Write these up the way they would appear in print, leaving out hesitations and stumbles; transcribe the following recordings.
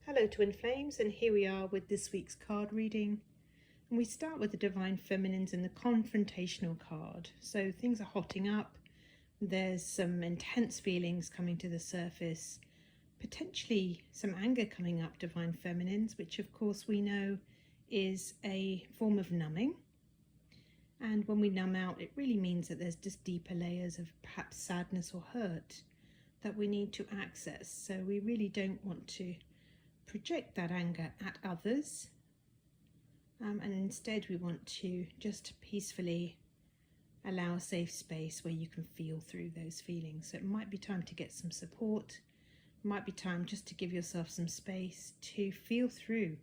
Hello Twin Flames, and here we are with this week's card reading. And we start with the Divine Feminines and the Confrontational card. So things are hotting up, there's some intense feelings coming to the surface, potentially some anger coming up, Divine Feminines, which of course we know is a form of numbing. And when we numb out, it really means that there's just deeper layers of perhaps sadness or hurt that we need to access. So we really don't want to project that anger at others, and instead we want to just peacefully allow a safe space where you can feel through those feelings. So it might be time to get some support, it might be time just to give yourself some space to feel through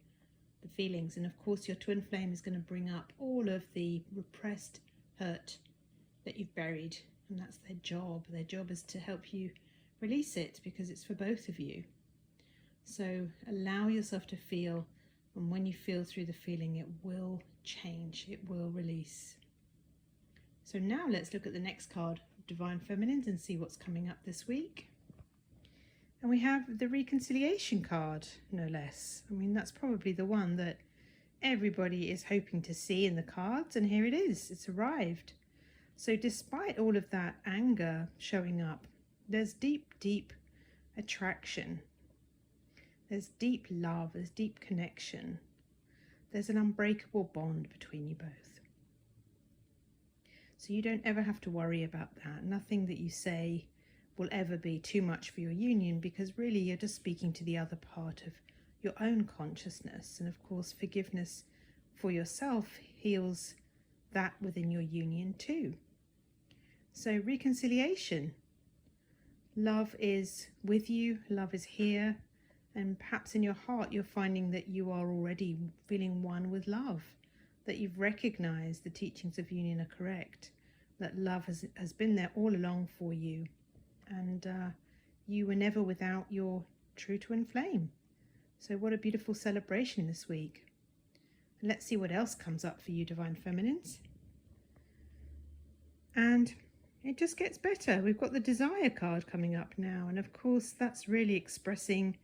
the feelings. And of course your twin flame is going to bring up all of the repressed hurt that you've buried, and that's their job. Their job is to help you release it, because it's for both of you. So allow yourself to feel, and when you feel through the feeling, it will change, it will release. So now let's look at the next card of Divine Feminines and see what's coming up this week. And we have the Reconciliation card, no less. I mean, that's probably the one that everybody is hoping to see in the cards, and here it is, it's arrived. So despite all of that anger showing up, there's deep attraction. There's deep love, there's deep connection. There's an unbreakable bond between you both. So you don't ever have to worry about that. Nothing that you say will ever be too much for your union, because really you're just speaking to the other part of your own consciousness. And of course, forgiveness for yourself heals that within your union too. So reconciliation. Love is with you, love is here. And perhaps in your heart, you're finding that you are already feeling one with love, that you've recognized the teachings of union are correct, that love has been there all along for you, and you were never without your true twin flame. So what a beautiful celebration this week. And let's see what else comes up for you, Divine Feminines. And it just gets better. We've got the Desire card coming up now, and of course that's really expressing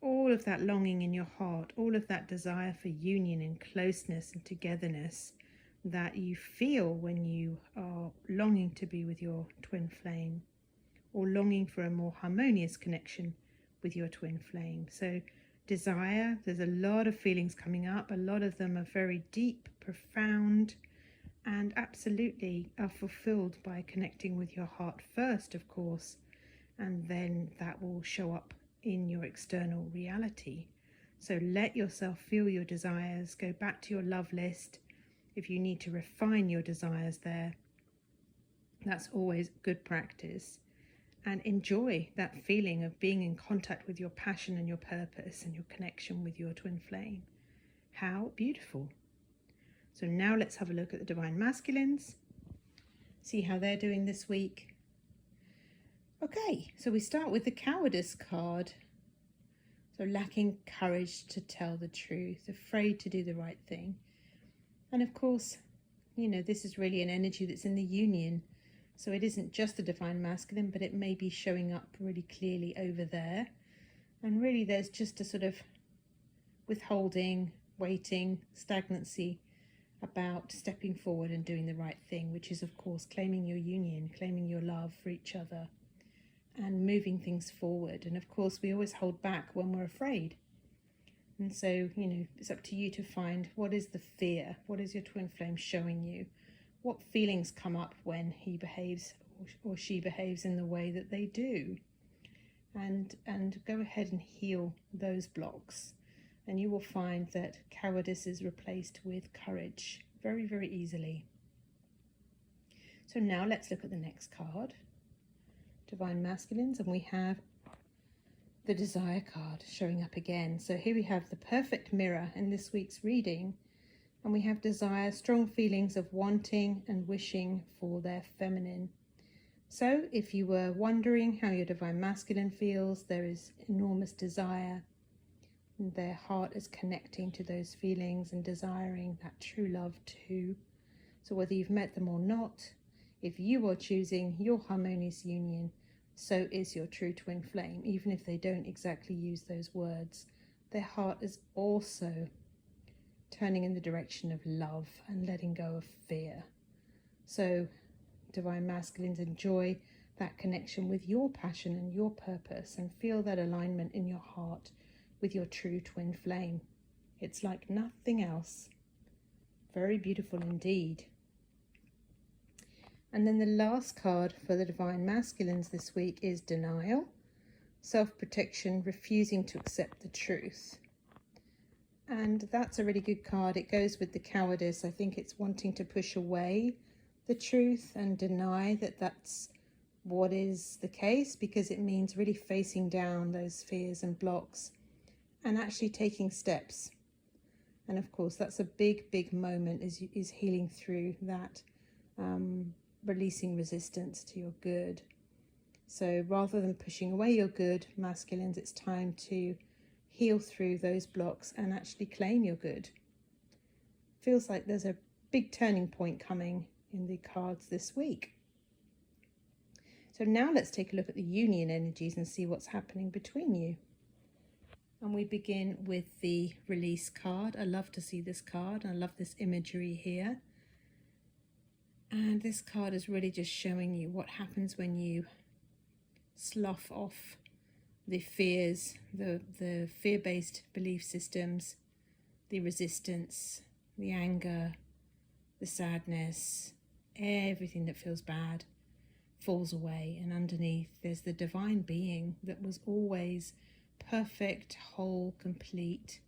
all of that longing in your heart, all of that desire for union and closeness and togetherness that you feel when you are longing to be with your twin flame, or longing for a more harmonious connection with your twin flame. So desire, there's a lot of feelings coming up. A lot of them are very deep, profound, and absolutely are fulfilled by connecting with your heart first, of course, and then that will show up in your external reality. So let yourself feel your desires, go back to your love list if you need to refine your desires there. That's always good practice. And enjoy that feeling of being in contact with your passion and your purpose and your connection with your twin flame. How beautiful. So now let's have a look at the Divine Masculines, see how they're doing this week. Okay, so we start with the Cowardice card. So lacking courage to tell the truth, afraid to do the right thing. And of course, you know, this is really an energy that's in the union. So it isn't just the Divine Masculine, but it may be showing up really clearly over there. And really there's just a sort of withholding, waiting, stagnancy about stepping forward and doing the right thing, which is of course claiming your union, claiming your love for each other, and moving things forward. And of course we always hold back when we're afraid. And so, you know, it's up to you to find what is the fear, what is your twin flame showing you, what feelings come up when he behaves or she behaves in the way that they do, and go ahead and heal those blocks, and you will find that cowardice is replaced with courage very easily. So now let's look at the next card, Divine Masculines, and we have the Desire card showing up again. So here we have the Perfect Mirror in this week's reading, and we have desire, strong feelings of wanting and wishing for their feminine. So if you were wondering how your Divine Masculine feels, there is enormous desire, and their heart is connecting to those feelings and desiring that true love too. So whether you've met them or not, if you are choosing your harmonious union, so is your true twin flame. Even if they don't exactly use those words, their heart is also turning in the direction of love and letting go of fear. So Divine Masculines, enjoy that connection with your passion and your purpose, and feel that alignment in your heart with your true twin flame. It's like nothing else. Very beautiful indeed. And then the last card for the Divine Masculines this week is denial, self-protection, refusing to accept the truth. And that's a really good card. It goes with the cowardice. I think it's wanting to push away the truth and deny that that's what is the case, because it means really facing down those fears and blocks and actually taking steps. And of course, that's a big moment, is healing through that, releasing resistance to your good. So rather than pushing away your good, masculines, it's time to heal through those blocks and actually claim your good. Feels like there's a big turning point coming in the cards this week. So now let's take a look at the union energies and see what's happening between you. And we begin with the release card. I love to see this card. I love this imagery here. And this card is really just showing you what happens when you slough off the fears, the fear-based belief systems, the resistance, the anger, the sadness, everything that feels bad falls away. And underneath there's the divine being that was always perfect, whole, complete,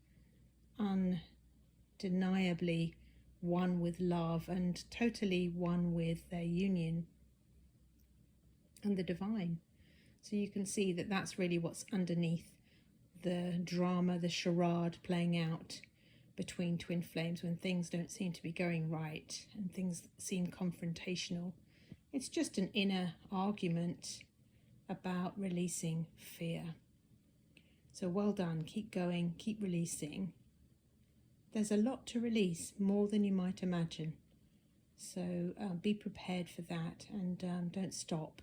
undeniably one with love and totally one with their union and the divine. So you can see that that's really what's underneath the drama, the charade playing out between twin flames when things don't seem to be going right and things seem confrontational. It's just an inner argument about releasing fear. So well done, keep going, keep releasing. There's a lot to release, more than you might imagine. So be prepared for that, and don't stop.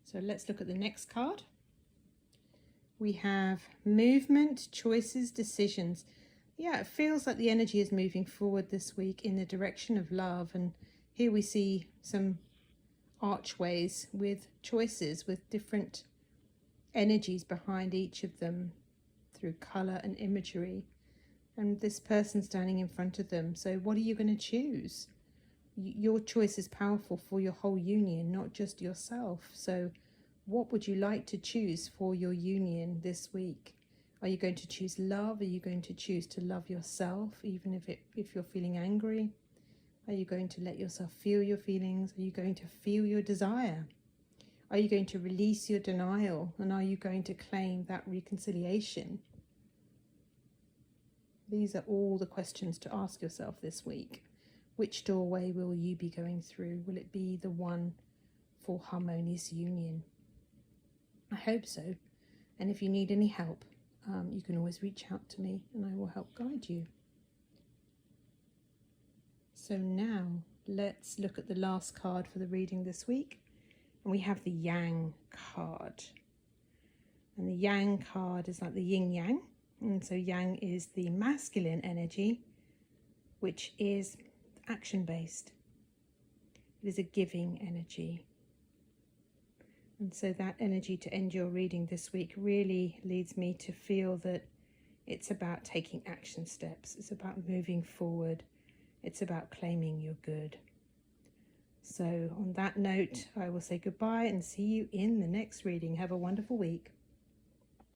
So let's look at the next card. We have movement, choices, decisions. Yeah, it feels like the energy is moving forward this week in the direction of love. And here we see some archways with choices, with different energies behind each of them through colour and imagery. And this person standing in front of them. So what are you going to choose? Your choice is powerful for your whole union, not just yourself. So what would you like to choose for your union this week? Are you going to choose love? Are you going to choose to love yourself, even if you're feeling angry? Are you going to let yourself feel your feelings? Are you going to feel your desire? Are you going to release your denial? And are you going to claim that reconciliation? These are all the questions to ask yourself this week. Which doorway will you be going through? Will it be the one for harmonious union? I hope so. And if you need any help, you can always reach out to me and I will help guide you. So now let's look at the last card for the reading this week. And we have the Yang card. And the Yang card is like the yin yang. And so Yang is the masculine energy, which is action-based. It is a giving energy. And so that energy to end your reading this week really leads me to feel that it's about taking action steps. It's about moving forward. It's about claiming your good. So on that note, I will say goodbye and see you in the next reading. Have a wonderful week.